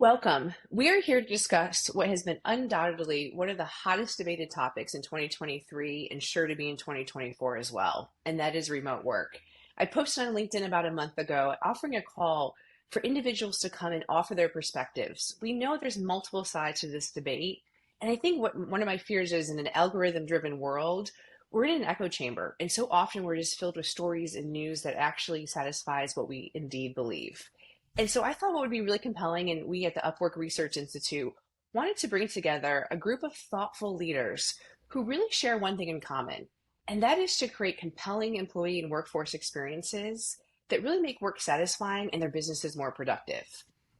Welcome. We are here to discuss what has been undoubtedly one of the hottest debated topics in 2023 and sure to be in 2024 as well, and that is remote work. I posted on LinkedIn about a month ago offering a call for individuals to come and offer their perspectives. We know there's multiple sides to this debate, and I think what one of my fears is in an algorithm-driven world, we're in an echo chamber, and so often we're just filled with stories and news that actually satisfies what we indeed believe. And so I thought what would be really compelling, and we at the Upwork Research Institute wanted to bring together a group of thoughtful leaders who really share one thing in common, and that is to create compelling employee and workforce experiences that really make work satisfying and their businesses more productive.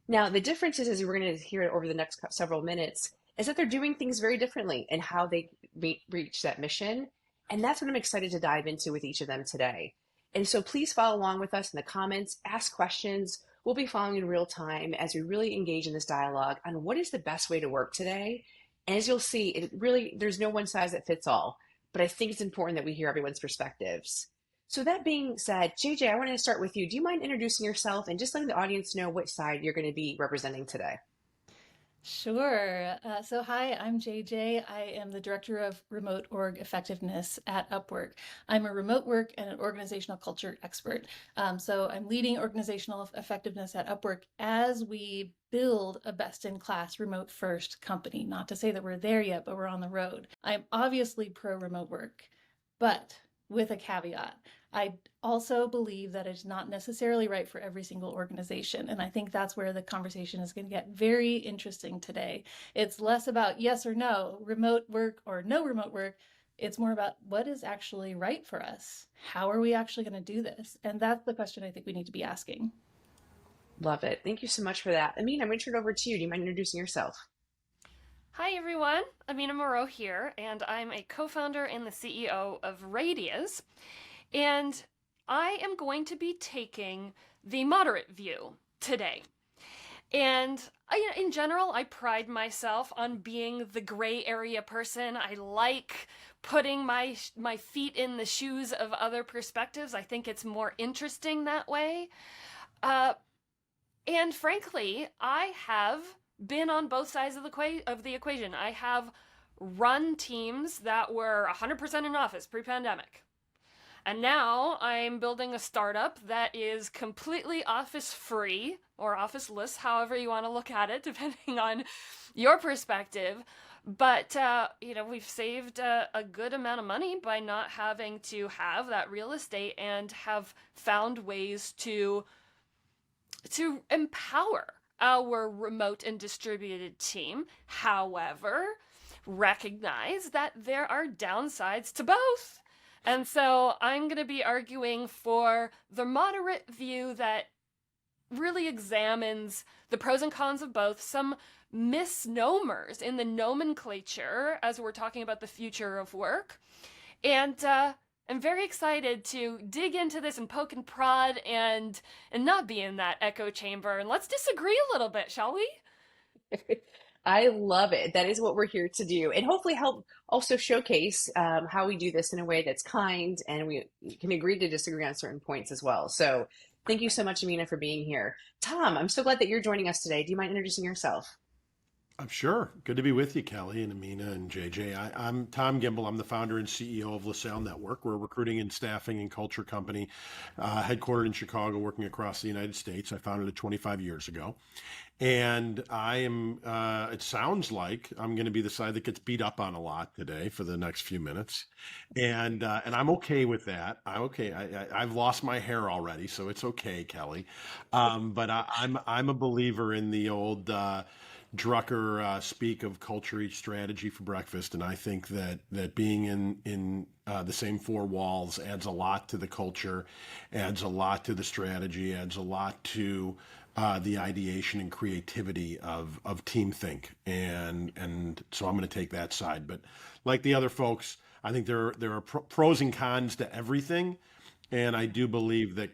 Now, the difference is, as we're going to hear it over the next several minutes, is that they're doing things very differently in how they reach that mission. And that's what I'm excited to dive into with each of them today. And so please follow along with us in the comments, ask questions. We'll be following in real time as we really engage in this dialogue on what is the best way to work today. And as you'll see, there's no one size that fits all, but I think it's important that we hear everyone's perspectives. So that being said, JJ, I want to start with you. Do you mind introducing yourself and just letting the audience know which side you're going to be representing today? Sure. Hi, I'm JJ. I am the Director of Remote Org Effectiveness at Upwork. I'm a remote work and an organizational culture expert. I'm leading organizational effectiveness at Upwork as we build a best-in-class remote-first company. Not to say that we're there yet, but we're on the road. I'm obviously pro-remote work, but with a caveat. I also believe that it's not necessarily right for every single organization. And I think that's where the conversation is going to get very interesting today. It's less about yes or no, remote work or no remote work. It's more about what is actually right for us. How are we actually going to do this? And that's the question I think we need to be asking. Love it. Thank you so much for that. Amin, I'm going to turn it over to you. Do you mind introducing yourself? Hi everyone, Amina Moreau here, and I'm a co-founder and the CEO of Radius. And I am going to be taking the moderate view today. And in general, I pride myself on being the gray area person. I like putting my feet in the shoes of other perspectives. I think it's more interesting that way. And frankly, I have been on both sides of the equation. I have run teams that were 100% in office pre-pandemic. And now I'm building a startup that is completely office free or officeless, however you want to look at it, depending on your perspective. But, we've saved a good amount of money by not having to have that real estate and have found ways to empower our remote and distributed team. However, recognize that there are downsides to both. And so I'm going to be arguing for the moderate view that really examines the pros and cons of both, some misnomers in the nomenclature as we're talking about the future of work. And I'm very excited to dig into this and poke and prod and not be in that echo chamber. And let's disagree a little bit, shall we? I love it. That is what we're here to do, and hopefully help also showcase how we do this in a way that's kind, and we can agree to disagree on certain points as well. So thank you so much, Amina, for being here. Tom, I'm so glad that you're joining us today. Do you mind introducing yourself? I'm sure. Good to be with you, Kelly and Amina and JJ. I'm Tom Gimbel. I'm the founder and CEO of LaSalle Network. We're a recruiting and staffing and culture company headquartered in Chicago, working across the United States. I founded it 25 years ago. And I am, it sounds like I'm going to be the side that gets beat up on a lot today for the next few minutes. And I'm okay with that. I'm okay. I've lost my hair already, so it's okay, Kelly. I'm a believer in the old, Drucker speak of culture eats strategy for breakfast, and I think that being in the same four walls adds a lot to the culture, adds a lot to the strategy, adds a lot to the ideation and creativity of team think, and so I'm going to take that side. But like the other folks, I think there are pros and cons to everything, and I do believe that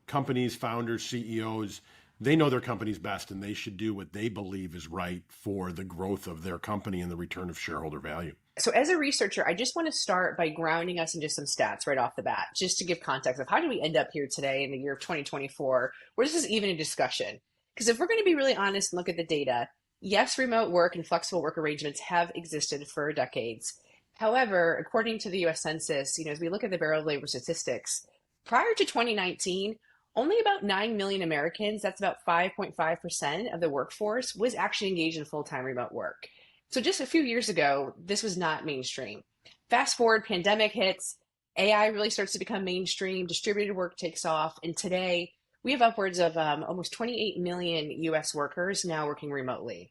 companies, founders, CEOs, they know their company's best, and they should do what they believe is right for the growth of their company and the return of shareholder value. So as a researcher, I just want to start by grounding us in just some stats right off the bat, just to give context of how did we end up here today in the year of 2024, where this is even a discussion. Because if we're going to be really honest and look at the data, yes, remote work and flexible work arrangements have existed for decades. However, according to the US Census, as we look at the Bureau of Labor Statistics, prior to 2019, only about 9 million Americans, that's about 5.5% of the workforce, was actually engaged in full-time remote work. So just a few years ago, this was not mainstream. Fast forward, pandemic hits, AI really starts to become mainstream, distributed work takes off, and today we have upwards of almost 28 million US workers now working remotely.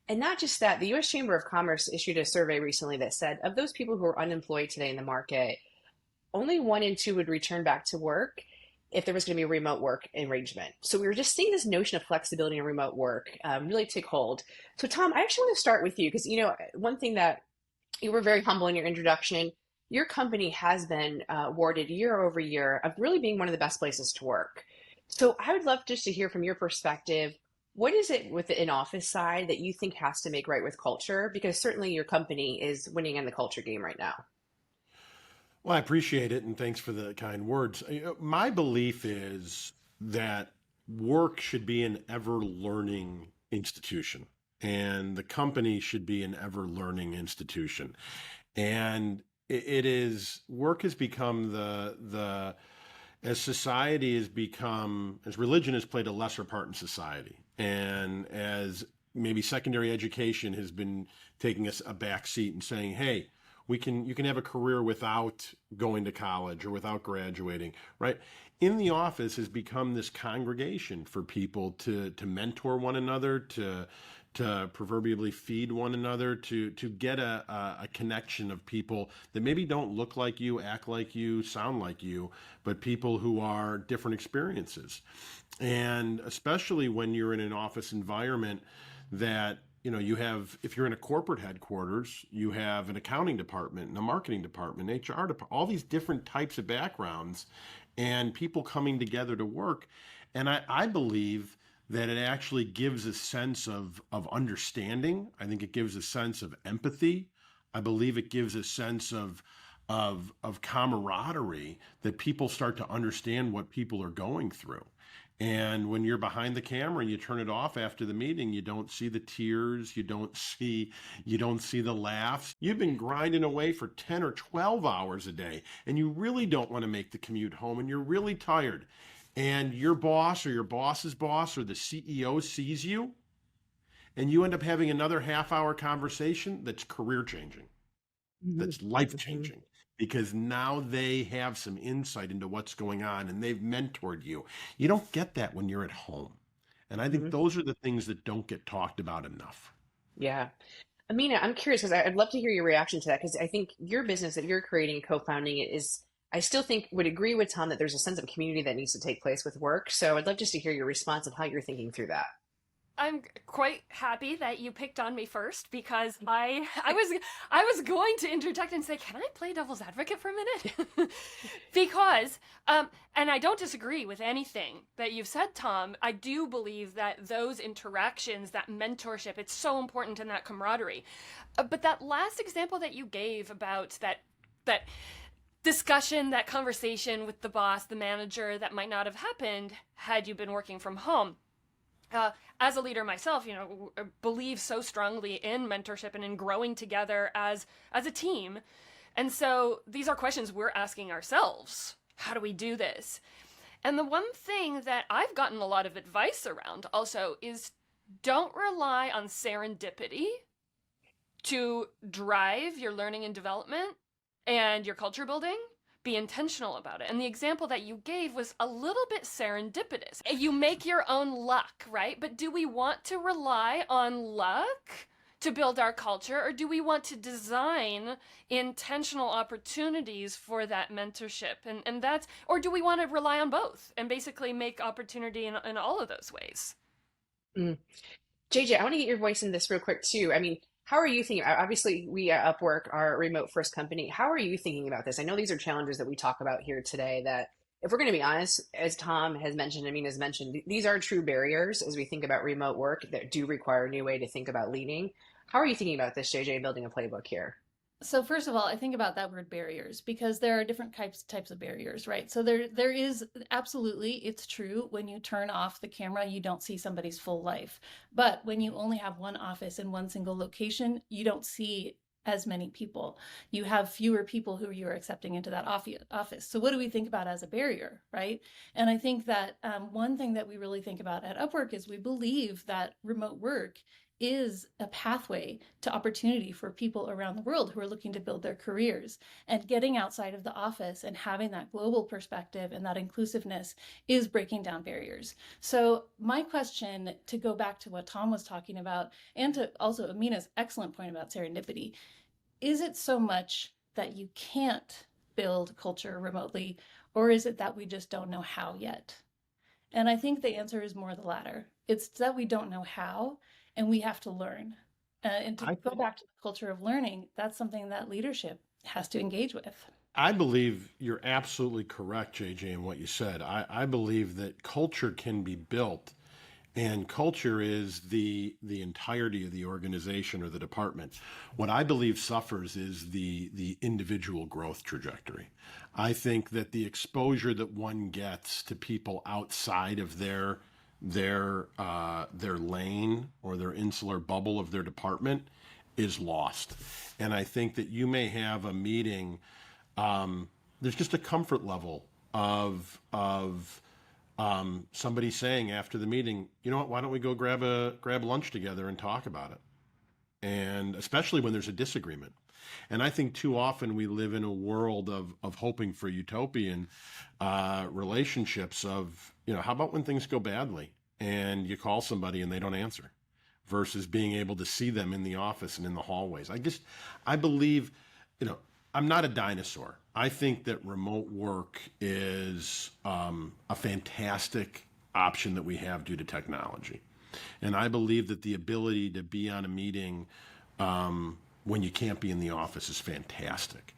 And not just that, the US Chamber of Commerce issued a survey recently that said of those people who are unemployed today in the market, only 1 in 2 would return back to work if there was going to be a remote work arrangement. So we were just seeing this notion of flexibility and remote work really take hold. So Tom, I actually want to start with you because, one thing that you were very humble in your introduction. Your company has been awarded year over year of really being one of the best places to work. So I would love just to hear from your perspective, what is it with the in-office side that you think has to make right with culture? Because certainly your company is winning in the culture game right now. Well, I appreciate it, and thanks for the kind words. My belief is that work should be an ever-learning institution, and the company should be an ever-learning institution. And it is work has become the as society has become, as religion has played a lesser part in society, and as maybe secondary education has been taking us a back seat and saying, hey, you can have a career without going to college or without graduating, right? In the office has become this congregation for people to mentor one another, to proverbially feed one another, to get a connection of people that maybe don't look like you, act like you, sound like you, but people who are different experiences. And especially when you're in an office environment that you have, if you're in a corporate headquarters, you have an accounting department and a marketing department, HR department, all these different types of backgrounds and people coming together to work. And I believe that it actually gives a sense of understanding. I think it gives a sense of empathy. I believe it gives a sense of camaraderie, that people start to understand what people are going through. And when you're behind the camera and you turn it off after the meeting, you don't see the tears, you don't see the laughs. You've been grinding away for 10 or 12 hours a day, and you really don't want to make the commute home, and you're really tired. And your boss or your boss's boss or the CEO sees you, and you end up having another half-hour conversation that's career-changing, that's life-changing. Because now they have some insight into what's going on and they've mentored you. You don't get that when you're at home. And I think those are the things that don't get talked about enough. Yeah. Amina, I'm curious because I'd love to hear your reaction to that because I think your business that you're creating, co-founding it is, I still think would agree with Tom that there's a sense of community that needs to take place with work. So I'd love just to hear your response of how you're thinking through that. I'm quite happy that you picked on me first because I was going to interject and say, can I play devil's advocate for a minute? Because and I don't disagree with anything that you've said, Tom. I do believe that those interactions, that mentorship, it's so important in that camaraderie. But that last example that you gave about that discussion, that conversation with the boss, the manager, that might not have happened had you been working from home. As a leader myself, believe so strongly in mentorship and in growing together as a team. And so these are questions we're asking ourselves. How do we do this? And the one thing that I've gotten a lot of advice around also is don't rely on serendipity to drive your learning and development and your culture building. Be intentional about it. And the example that you gave was a little bit serendipitous. You make your own luck, right? But do we want to rely on luck to build our culture, or do we want to design intentional opportunities for that mentorship? And that's, or do we want to rely on both and basically make opportunity in all of those ways? Mm. JJ, I want to get your voice in this real quick too. I mean, how are you thinking? Obviously, we at Upwork are a remote first company. How are you thinking about this? I know these are challenges that we talk about here today that, if we're going to be honest, as Tom has mentioned, Amin has mentioned, these are true barriers as we think about remote work that do require a new way to think about leading. How are you thinking about this, JJ, building a playbook here? So first of all, I think about that word barriers because there are different types of barriers, right? So there is absolutely, it's true, when you turn off the camera, you don't see somebody's full life. But when you only have one office in one single location, you don't see as many people. You have fewer people who you're accepting into that office. So what do we think about as a barrier, right? And I think that one thing that we really think about at Upwork is we believe that remote work is a pathway to opportunity for people around the world who are looking to build their careers. And getting outside of the office and having that global perspective and that inclusiveness is breaking down barriers. So my question, to go back to what Tom was talking about, and to also Amina's excellent point about serendipity, is it so much that you can't build culture remotely, or is it that we just don't know how yet? And I think the answer is more the latter. It's that we don't know how, and we have to learn. And to I go back to the culture of learning, that's something that leadership has to engage with. I believe you're absolutely correct, JJ, in what you said. I believe that culture can be built, and culture is the entirety of the organization or the department. What I believe suffers is the individual growth trajectory. I think that the exposure that one gets to people outside of their lane or their insular bubble of their department is lost. And I think that you may have a meeting. There's just a comfort level of somebody saying after the meeting, you know what? Why don't we go grab lunch together and talk about it? And especially when there's a disagreement. And I think too often we live in a world of hoping for utopian relationships of, how about when things go badly and you call somebody and they don't answer versus being able to see them in the office and in the hallways. I believe, I'm not a dinosaur. I think that remote work is a fantastic option that we have due to technology. And I believe that the ability to be on a meeting when you can't be in the office is fantastic.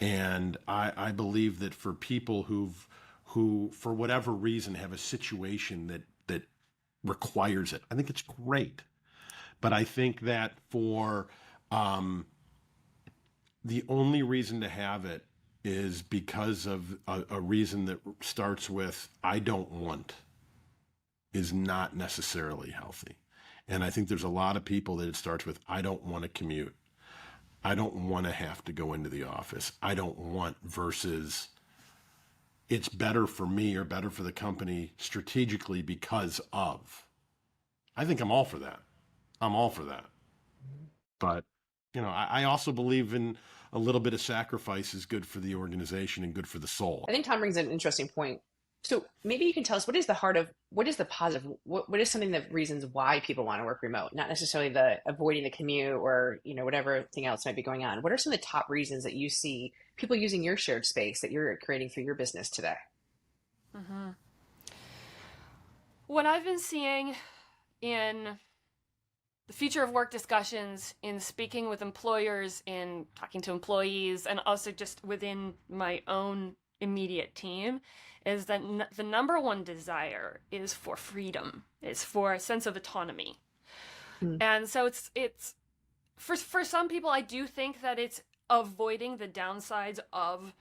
And I believe that for people who for whatever reason have a situation that requires it, I think it's great. But I think that for the only reason to have it is because of a reason that starts with I don't want is not necessarily healthy. And I think there's a lot of people that it starts with I don't want to commute. I don't want to have to go into the office. I don't want versus it's better for me or better for the company strategically because of. I think I'm all for that. I'm all for that. But, I also believe in a little bit of sacrifice is good for the organization and good for the soul. I think Tom brings an interesting point. So maybe you can tell us what is the positive, what is something that reasons why people want to work remote, not necessarily the avoiding the commute or, whatever thing else might be going on. What are some of the top reasons that you see people using your shared space that you're creating for your business today? Mm-hmm. What I've been seeing in the future of work discussions, in speaking with employers, in talking to employees, and also just within my own immediate team, is that the number one desire is for freedom, is for a sense of autonomy. Mm. And so it's for some people, I do think that it's avoiding the downsides of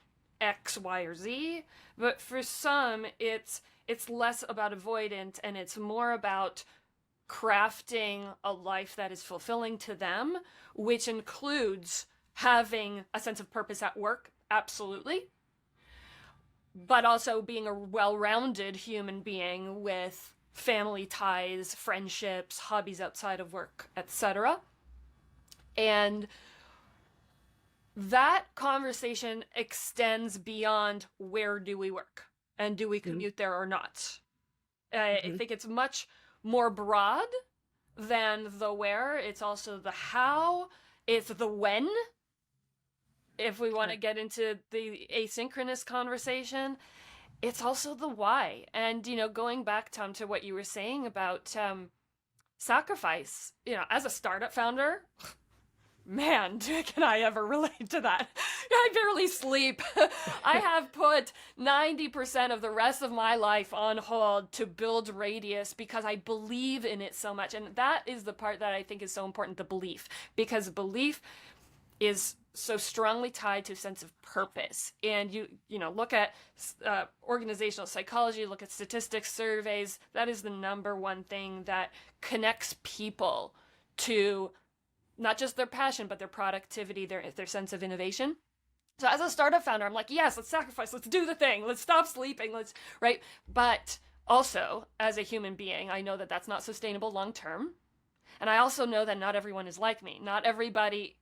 X, Y, or Z, but for some, it's less about avoidance and it's more about crafting a life that is fulfilling to them, which includes having a sense of purpose at work, absolutely, but also being a well-rounded human being with family ties, friendships, hobbies outside of work, etc. And that conversation extends beyond where do we work and do we commute there or not. I think it's much more broad than the where. It's also the how. It's the when. If we want to get into the asynchronous conversation, it's also the why. And, going back, Tom, to what you were saying about sacrifice, as a startup founder, man, can I ever relate to that? I barely sleep. I have put 90% of the rest of my life on hold to build Radius because I believe in it so much. And that is the part that I think is so important, the belief. Because belief is so strongly tied to a sense of purpose. And you know, look at organizational psychology, look at statistics, surveys. That is the number one thing that connects people to not just their passion, but their productivity, their sense of innovation. So as a startup founder, I'm like, yes, let's sacrifice, let's do the thing, let's stop sleeping, let's, right? But also, as a human being, I know that that's not sustainable long term. And I also know that not everyone is like me. Not everybody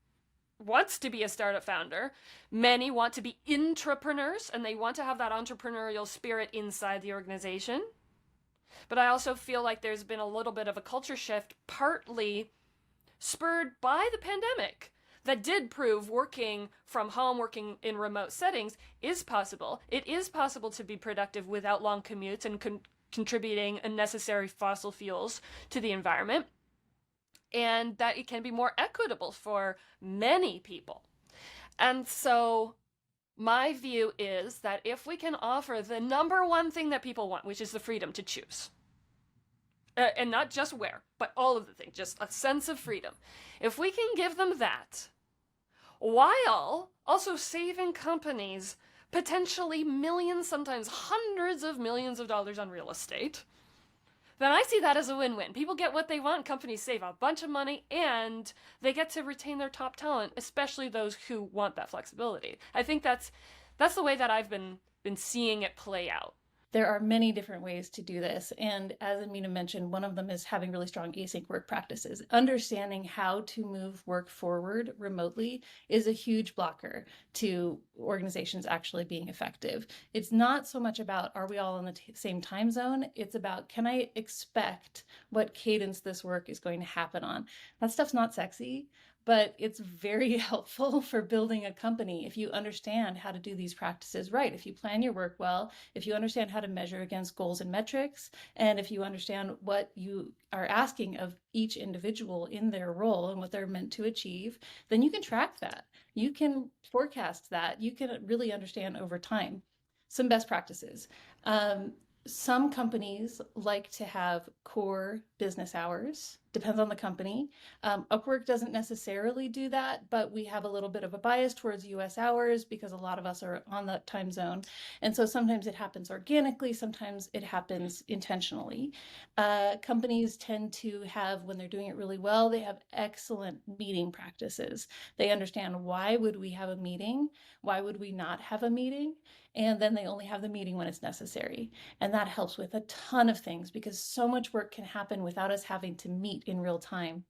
wants to be a startup founder. Many want to be intrapreneurs, and they want to have that entrepreneurial spirit inside the organization. But I also feel like there's been a little bit of a culture shift, partly spurred by the pandemic, that did prove working from home, working in remote settings is possible. It is possible to be productive without long commutes and contributing unnecessary fossil fuels to the environment, and that it can be more equitable for many people. And so my view is that if we can offer the number one thing that people want, which is the freedom to choose, and not just where, but all of the things, just a sense of freedom. If we can give them that, while also saving companies potentially millions, sometimes hundreds of millions of dollars on real estate, then I see that as a win-win. People get what they want, companies save a bunch of money, and they get to retain their top talent, especially those who want that flexibility. I think that's the way that I've been seeing it play out. There are many different ways to do this. And as Amina mentioned, one of them is having really strong async work practices. Understanding how to move work forward remotely is a huge blocker to organizations actually being effective. It's not so much about, are we all in the same time zone? It's about, can I expect what cadence this work is going to happen on? That stuff's not sexy, but it's very helpful for building a company if you understand how to do these practices right. If you plan your work well, if you understand how to measure against goals and metrics, and if you understand what you are asking of each individual in their role and what they're meant to achieve, then you can track that. You can forecast that. You can really understand over time. Some best practices. Some companies like to have core business hours. Depends on the company. Upwork doesn't necessarily do that, but we have a little bit of a bias towards US hours because a lot of us are on that time zone. And so sometimes it happens organically, sometimes it happens intentionally. Companies tend to have, when they're doing it really well, they have excellent meeting practices. They understand, why would we have a meeting? Why would we not have a meeting? And then they only have the meeting when it's necessary. And that helps with a ton of things because so much work can happen without us having to meet in real time.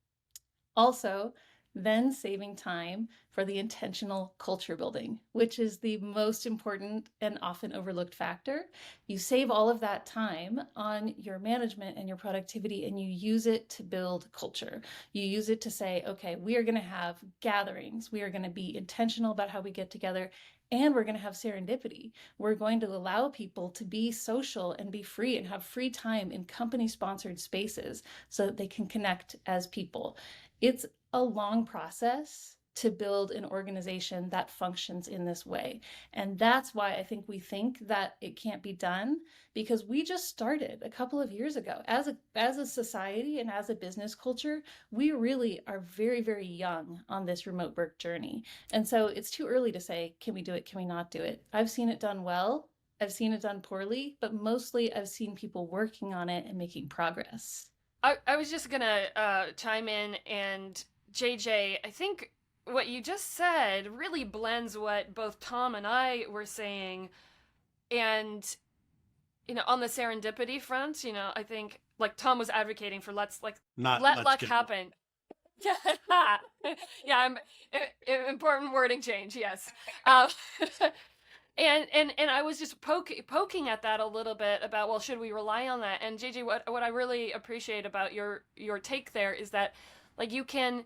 Also, then saving time for the intentional culture building, which is the most important and often overlooked factor. You save all of that time on your management and your productivity, and you use it to build culture. You use it to say, okay, we are going to have gatherings. We are going to be intentional about how we get together. And we're going to have serendipity. We're going to allow people to be social and be free and have free time in company-sponsored spaces so that they can connect as people. It's a long process to build an organization that functions in this way. And that's why I think we think that it can't be done, because we just started a couple of years ago. As a society and as a business culture, we really are very, very young on this remote work journey. And so it's too early to say, can we do it? Can we not do it? I've seen it done well. I've seen it done poorly, but mostly I've seen people working on it and making progress. I was just gonna chime in, and JJ, I think what you just said really blends what both Tom and I were saying. And, you know, on the serendipity front, you know, I think like Tom was advocating for let luck happen. Yeah, yeah, important wording change, yes. Um, and I was just poking at that a little bit about, well, should we rely on that? And JJ, what I really appreciate about your take there is that, like, you can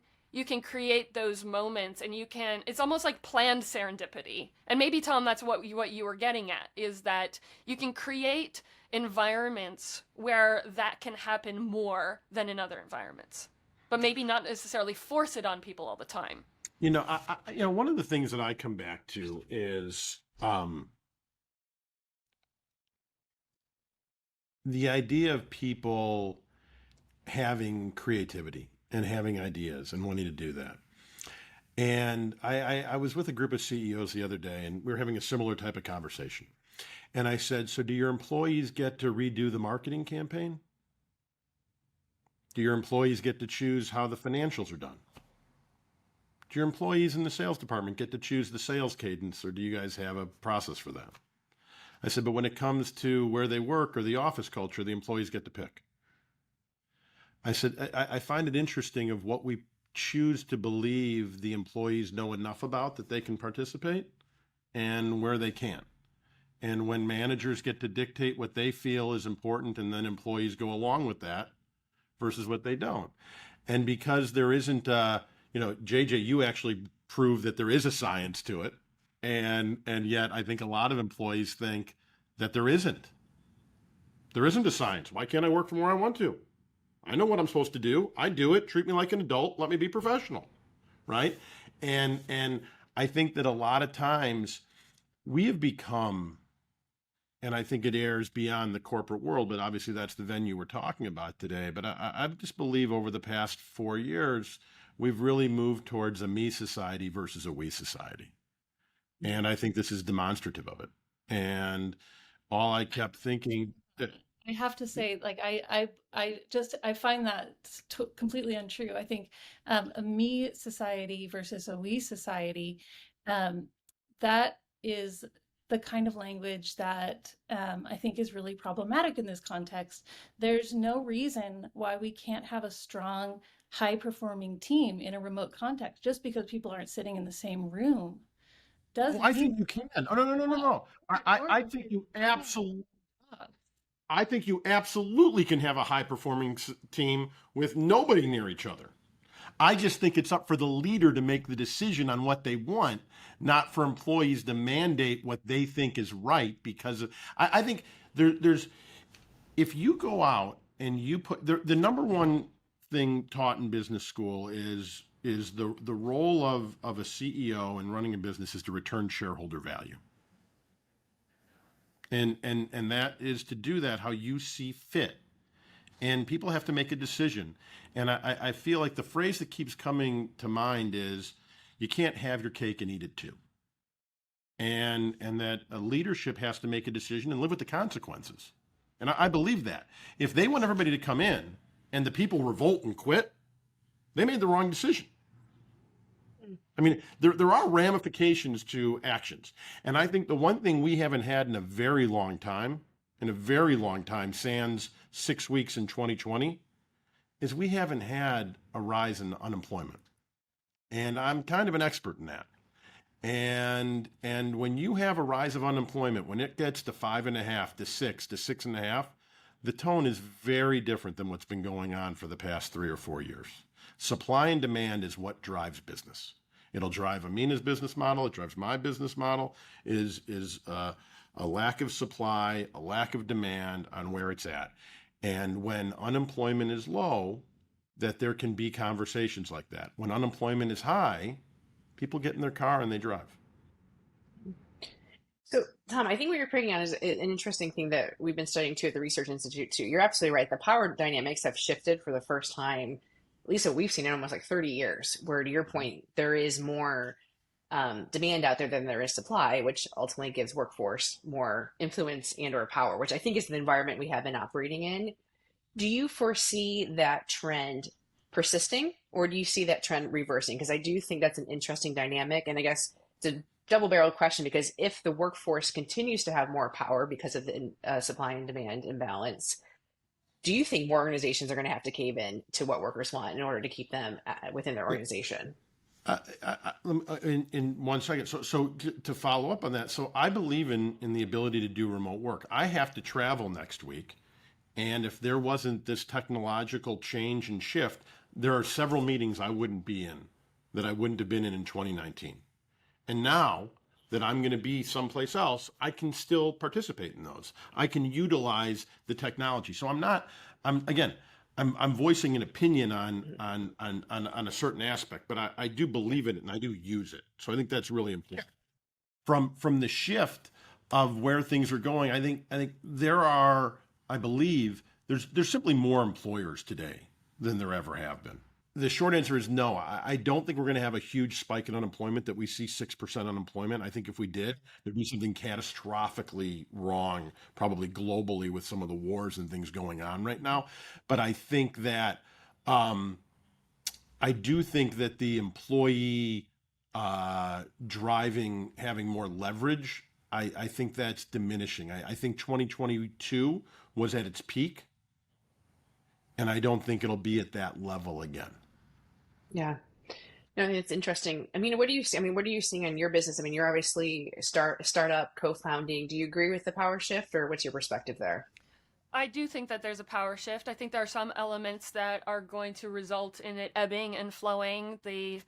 create those moments, and it's almost like planned serendipity. And maybe, Tom, that's what you were getting at, is that you can create environments where that can happen more than in other environments, but maybe not necessarily force it on people all the time. You know, one of the things that I come back to is the idea of people having creativity and having ideas and wanting to do that. And I was with a group of CEOs the other day, and we were having a similar type of conversation. And I said, so do your employees get to redo the marketing campaign? Do your employees get to choose how the financials are done? Do your employees in the sales department get to choose the sales cadence, or do you guys have a process for that? I said, but when it comes to where they work or the office culture, the employees get to pick. I said, I find it interesting of what we choose to believe the employees know enough about that they can participate and where they can't. And when managers get to dictate what they feel is important and then employees go along with that versus what they don't. And because there isn't, JJ, you actually proved that there is a science to it. And yet I think a lot of employees think that there isn't. There isn't a science. Why can't I work from where I want to? I know what I'm supposed to do. I do it. Treat me like an adult. Let me be professional, right? And I think that a lot of times we have become, and I think it airs beyond the corporate world, but obviously that's the venue we're talking about today. But I just believe over the past 4 years, we've really moved towards a me society versus a we society. And I think this is demonstrative of it. And all I kept thinking that, I have to say, like, I find that completely untrue. I think a me society versus a we society, that is the kind of language that I think is really problematic in this context. There's no reason why we can't have a strong, high-performing team in a remote context just because people aren't sitting in the same room. well, Doesn't I mean think you can. Oh, no, no, no, no, no. I think you doing absolutely. a job. I think you absolutely can have a high performing team with nobody near each other. I just think it's up for the leader to make the decision on what they want, not for employees to mandate what they think is right. Because I think there's, if you go out and you put the number one thing taught in business school is the role of a CEO in running a business is to return shareholder value. And that is to do that how you see fit. And people have to make a decision. And I feel like the phrase that keeps coming to mind is you can't have your cake and eat it too. And that a leadership has to make a decision and live with the consequences. And I believe that. If they want everybody to come in and the people revolt and quit, they made the wrong decision. I mean, there are ramifications to actions. And I think the one thing we haven't had in a very long time, sans 6 weeks in 2020, is we haven't had a rise in unemployment. And I'm kind of an expert in that. And when you have a rise of unemployment, when it gets to 5.5 to 6 to 6.5, the tone is very different than what's been going on for the past 3 or 4 years. Supply and demand is what drives business. It'll drive Amina's business model. It drives my business model. Is a lack of supply, a lack of demand on where it's at. And when unemployment is low, that there can be conversations like that. When unemployment is high, people get in their car and they drive. So, Tom, I think what you're putting on is an interesting thing that we've been studying too at the Research Institute too. You're absolutely right. The power dynamics have shifted for the first time, at least what we've seen in almost like 30 years, where to your point, there is more demand out there than there is supply, which ultimately gives workforce more influence and or power, which I think is the environment we have been operating in. Do you foresee that trend persisting, or do you see that trend reversing? Because I do think that's an interesting dynamic. And I guess it's a double-barreled question because if the workforce continues to have more power because of the supply and demand imbalance, do you think more organizations are going to have to cave in to what workers want in order to keep them within their organization? In 1 second, so to follow up on that, so I believe in the ability to do remote work. I have to travel next week. And if there wasn't this technological change and shift, there are several meetings I wouldn't be in that I wouldn't have been in 2019. And now that I'm going to be someplace else, I can still participate in those. I can utilize the technology. So I'm voicing an opinion on a certain aspect, but I do believe in it and I do use it. So I think that's really important. From the shift of where things are going, I think there are, I believe there's simply more employers today than there ever have been. the short answer is no. I don't think we're going to have a huge spike in unemployment that we see 6% unemployment. I think if we did, there'd be something catastrophically wrong, probably globally, with some of the wars and things going on right now. But um, I do think that the employee driving, having more leverage, I think that's diminishing. I think 2022 was at its peak, and I don't think it'll be at that level again. Yeah. No, I think it's interesting. I mean, what do you see? I mean, what are you seeing in your business? I mean, you're obviously startup co-founding. Do you agree with the power shift, or what's your perspective there? I do think that there's a power shift. I think there are some elements that are going to result in it ebbing and flowing. The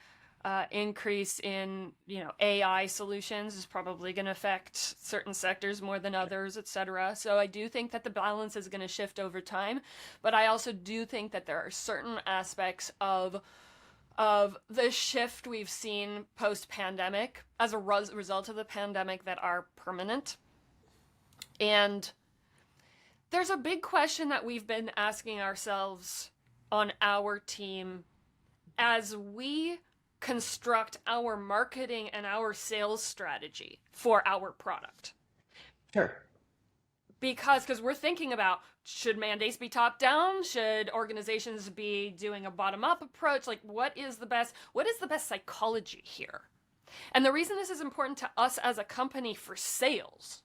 increase in AI solutions is probably going to affect certain sectors more than others, etc. So I do think that the balance is going to shift over time, but I also do think that there are certain aspects of the shift we've seen post pandemic as a result of the pandemic that are permanent. And there's a big question that we've been asking ourselves on our team as we construct our marketing and our sales strategy for our product. Sure. Because we're thinking about, should mandates be top down? Should organizations be doing a bottom up approach? Like, what is the best psychology here? And the reason this is important to us as a company for sales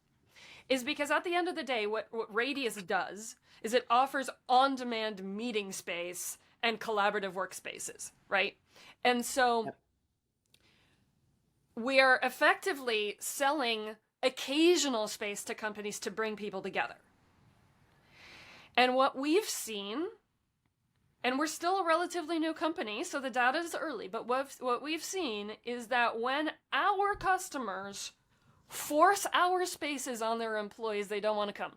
is because at the end of the day, what Radius does is it offers on-demand meeting space and collaborative workspaces, right? And so Yep. we are effectively selling occasional space to companies to bring people together. And what we've seen, and we're still a relatively new company, so the data is early, but what we've seen is that when our customers force our spaces on their employees, they don't want to come.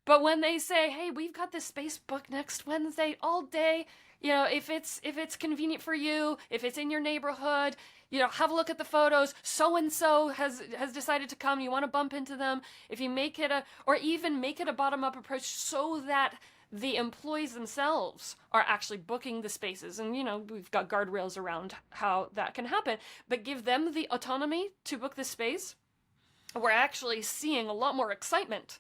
But when they say, hey, we've got this space booked next Wednesday all day, if it's convenient for you, if it's in your neighborhood, have a look at the photos. So and so has decided to come. You want to bump into them. If you make it or even make it a bottom up approach so that the employees themselves are actually booking the spaces, and we've got guardrails around how that can happen, but give them the autonomy to book the space. We're actually seeing a lot more excitement,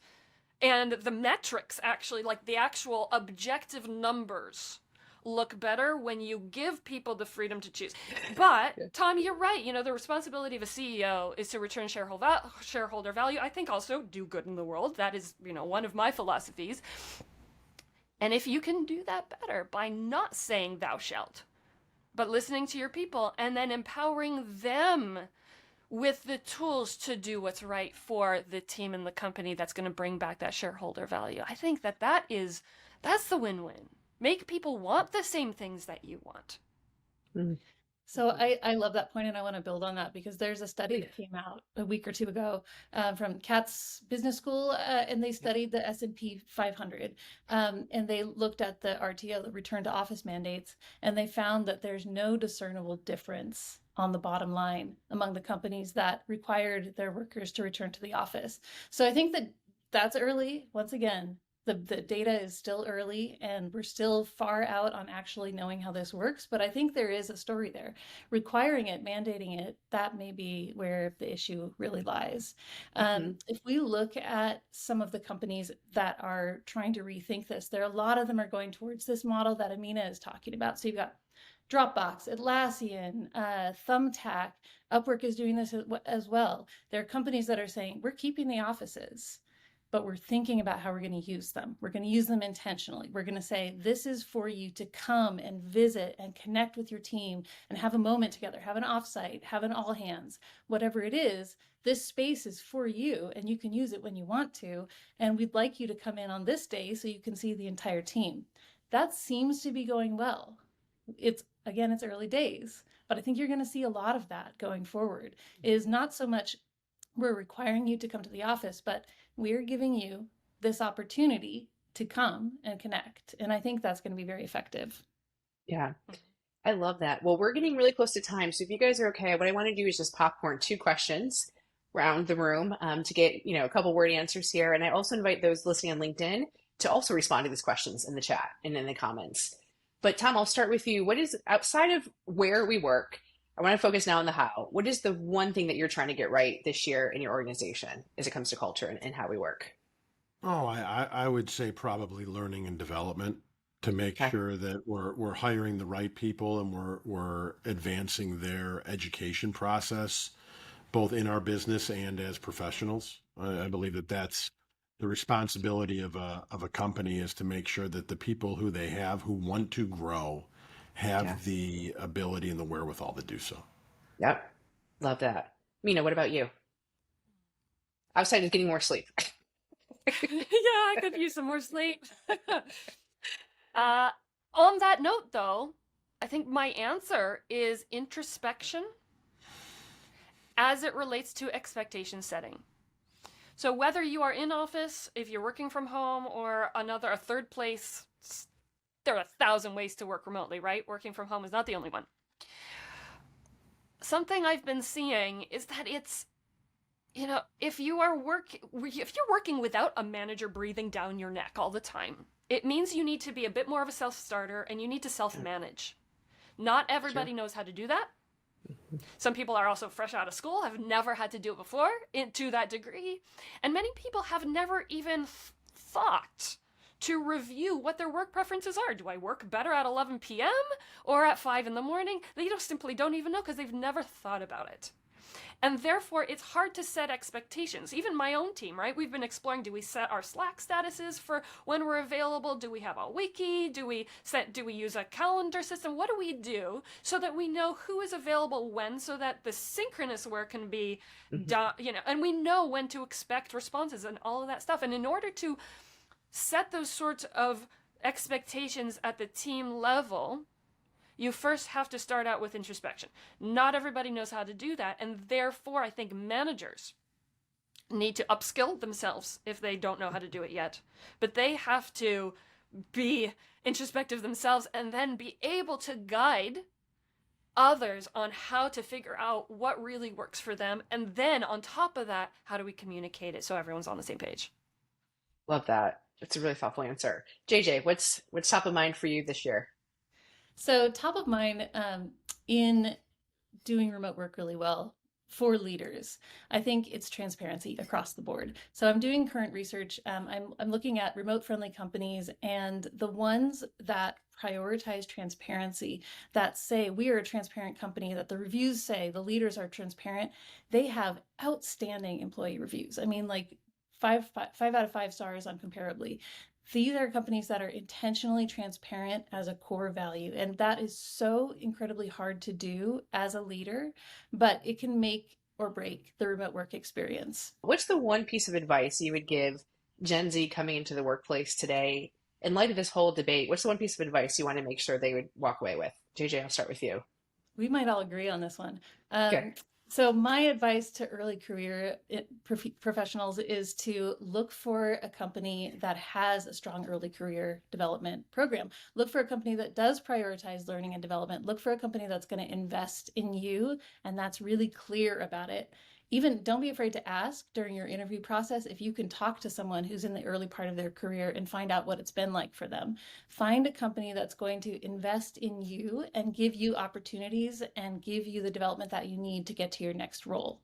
and the metrics actually, like the actual objective numbers, look better when you give people the freedom to choose. But Tom, you're right. The responsibility of a CEO is to return shareholder value. I think also do good in the world. That is, one of my philosophies. And if you can do that better by not saying thou shalt, but listening to your people and then empowering them with the tools to do what's right for the team and the company, that's going to bring back that shareholder value. I think that's the win-win. Make people want the same things that you want. Mm. So I love that point, and I want to build on that because there's a study that came out a week or two ago from Katz Business School, and they studied the S&P 500, and they looked at the RTO, the return to office mandates, and they found that there's no discernible difference on the bottom line among the companies that required their workers to return to the office. So I think that that's early. Once again, the data is still early and we're still far out on actually knowing how this works, but I think there is a story there. Requiring it, mandating it, that may be where the issue really lies. If we look at some of the companies that are trying to rethink this, there are a lot of them are going towards this model that Amina is talking about. So you've got Dropbox, Atlassian, Thumbtack, Upwork is doing this as well. There are companies that are saying, we're keeping the offices, but we're thinking about how we're going to use them. We're going to use them intentionally. We're going to say, this is for you to come and visit and connect with your team and have a moment together, have an offsite, have an all hands, whatever it is. This space is for you and you can use it when you want to. And we'd like you to come in on this day so you can see the entire team. That seems to be going well. It's early days, but I think you're going to see a lot of that going forward. It is not so much we're requiring you to come to the office, but we're giving you this opportunity to come and connect. And I think that's going to be very effective. Yeah, I love that. Well, we're getting really close to time. So if you guys are okay, what I want to do is just popcorn 2 questions around the room to get, a couple word answers here. And I also invite those listening on LinkedIn to also respond to these questions in the chat and in the comments. But Tom, I'll start with you. What is outside of where we work? I want to focus now on the how. What is the one thing that you're trying to get right this year in your organization as it comes to culture and how we work? Oh, I would say probably learning and development to make Okay. sure that we're hiring the right people and we're advancing their education process both in our business and as professionals. I believe that that's the responsibility of a company is to make sure that the people who they have who want to grow Yeah. have the ability and the wherewithal to do so. Yep. Love that. Mina, what about you? Outside of getting more sleep. Yeah, I could use some more sleep. uh, on that note, though, I think my answer is introspection as it relates to expectation setting. So whether you are in office, if you're working from home, or a third place, there are 1,000 ways to work remotely, right? Working from home is not the only one. Something I've been seeing is that it's, if you're working without a manager breathing down your neck all the time, it means you need to be a bit more of a self-starter and you need to self-manage. Not Sure. everybody knows how to do that. Some people are also fresh out of school, have never had to do it before to that degree. And many people have never even thought to review what their work preferences are. Do I work better at 11 p.m. or at 5 in the morning? They simply don't even know because they've never thought about it. And therefore, it's hard to set expectations. Even my own team, right? We've been exploring, do we set our Slack statuses for when we're available? Do we have a wiki? Do we use a calendar system? What do we do so that we know who is available when, so that the synchronous work can be Mhm. done, and we know when to expect responses and all of that stuff. And in order to set those sorts of expectations at the team level, you first have to start out with introspection. Not everybody knows how to do that, and therefore I think managers need to upskill themselves if they don't know how to do it yet. But they have to be introspective themselves and then be able to guide others on how to figure out what really works for them. And then on top of that, how do we communicate it so everyone's on the same page? Love that. That's a really thoughtful answer. JJ, what's top of mind for you this year? So top of mind in doing remote work really well for leaders, I think it's transparency across the board. So I'm doing current research. I'm looking at remote friendly companies, and the ones that prioritize transparency, that say we are a transparent company, that the reviews say the leaders are transparent, they have outstanding employee reviews. I mean, like five out of 5 stars on Comparably. These are companies that are intentionally transparent as a core value. And that is so incredibly hard to do as a leader, but it can make or break the remote work experience. What's the one piece of advice you would give Gen Z coming into the workplace today in light of this whole debate? What's the one piece of advice you want to make sure they would walk away with? JJ, I'll start with you. We might all agree on this one. Okay. So my advice to early career professionals is to look for a company that has a strong early career development program. Look for a company that does prioritize learning and development. Look for a company that's going to invest in you and that's really clear about it. Even don't be afraid to ask during your interview process if you can talk to someone who's in the early part of their career and find out what it's been like for them. Find a company that's going to invest in you and give you opportunities and give you the development that you need to get to your next role.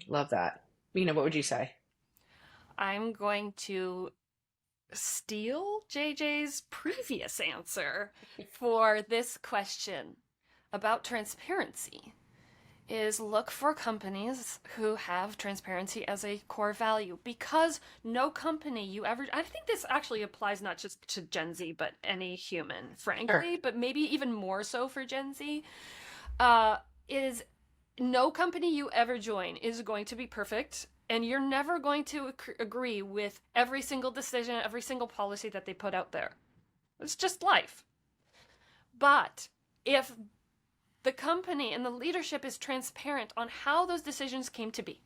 Love that. Mina, what would you say? I'm going to steal JJ's previous answer for this question about transparency. Is look for companies who have transparency as a core value, because no company you ever, I think this actually applies not just to Gen Z, but any human, Sure. frankly, but maybe even more so for Gen Z, is no company you ever join is going to be perfect, and you're never going to agree with every single decision, every single policy that they put out there. It's just life. But if the company and the leadership is transparent on how those decisions came to be.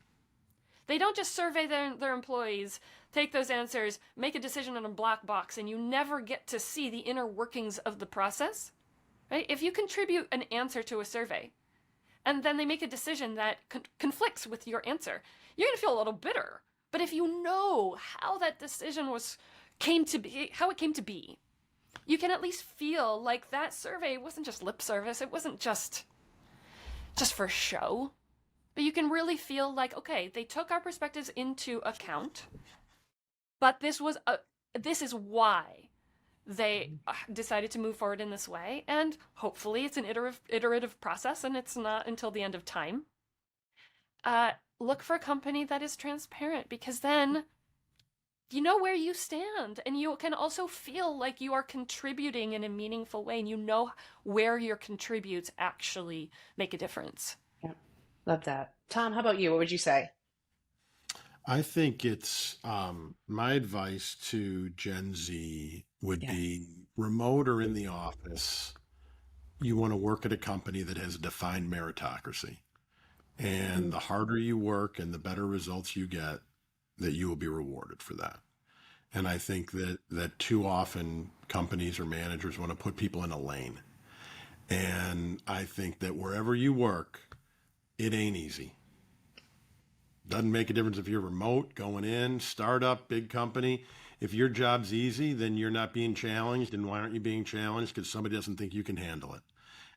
They don't just survey their employees, take those answers, make a decision in a black box, and you never get to see the inner workings of the process. Right? If you contribute an answer to a survey, and then they make a decision that conflicts with your answer, you're going to feel a little bitter. But if you know how that decision how it came to be, you can at least feel like that survey wasn't just lip service. It wasn't just for show. But you can really feel like, okay, they took our perspectives into account, but this is why they decided to move forward in this way, and hopefully it's an iterative process, and it's not until the end of time. Look for a company that is transparent, because then you know where you stand, and you can also feel like you are contributing in a meaningful way, and you know where your contributes actually make a difference. Yeah, love that. Tom, how about you? What would you say? I think it's my advice to Gen Z would Yeah. be remote or in the office. You want to work at a company that has a defined meritocracy. And Mm. the harder you work and the better results you get, that you will be rewarded for that. And I think that too often companies or managers want to put people in a lane. And I think that wherever you work, it ain't easy. Doesn't make a difference if you're remote, going in, startup, big company. If your job's easy, then you're not being challenged. And why aren't you being challenged? Because somebody doesn't think you can handle it.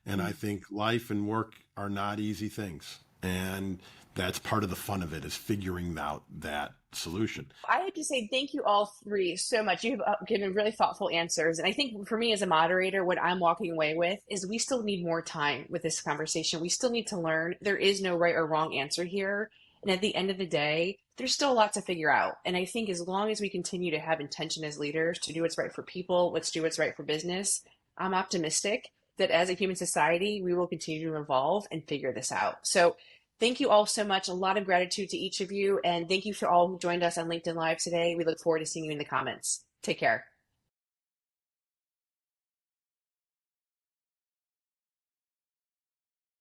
And I think life and work are not easy things. And that's part of the fun of it, is figuring out that solution. I have to say thank you all three so much. You have given really thoughtful answers. And I think for me as a moderator, what I'm walking away with is we still need more time with this conversation. We still need to learn. There is no right or wrong answer here. And at the end of the day, there's still a lot to figure out. And I think as long as we continue to have intention as leaders to do what's right for people, let's do what's right for business, I'm optimistic that as a human society, we will continue to evolve and figure this out. So thank you all so much. A lot of gratitude to each of you. And thank you for all who joined us on LinkedIn Live today. We look forward to seeing you in the comments. Take care.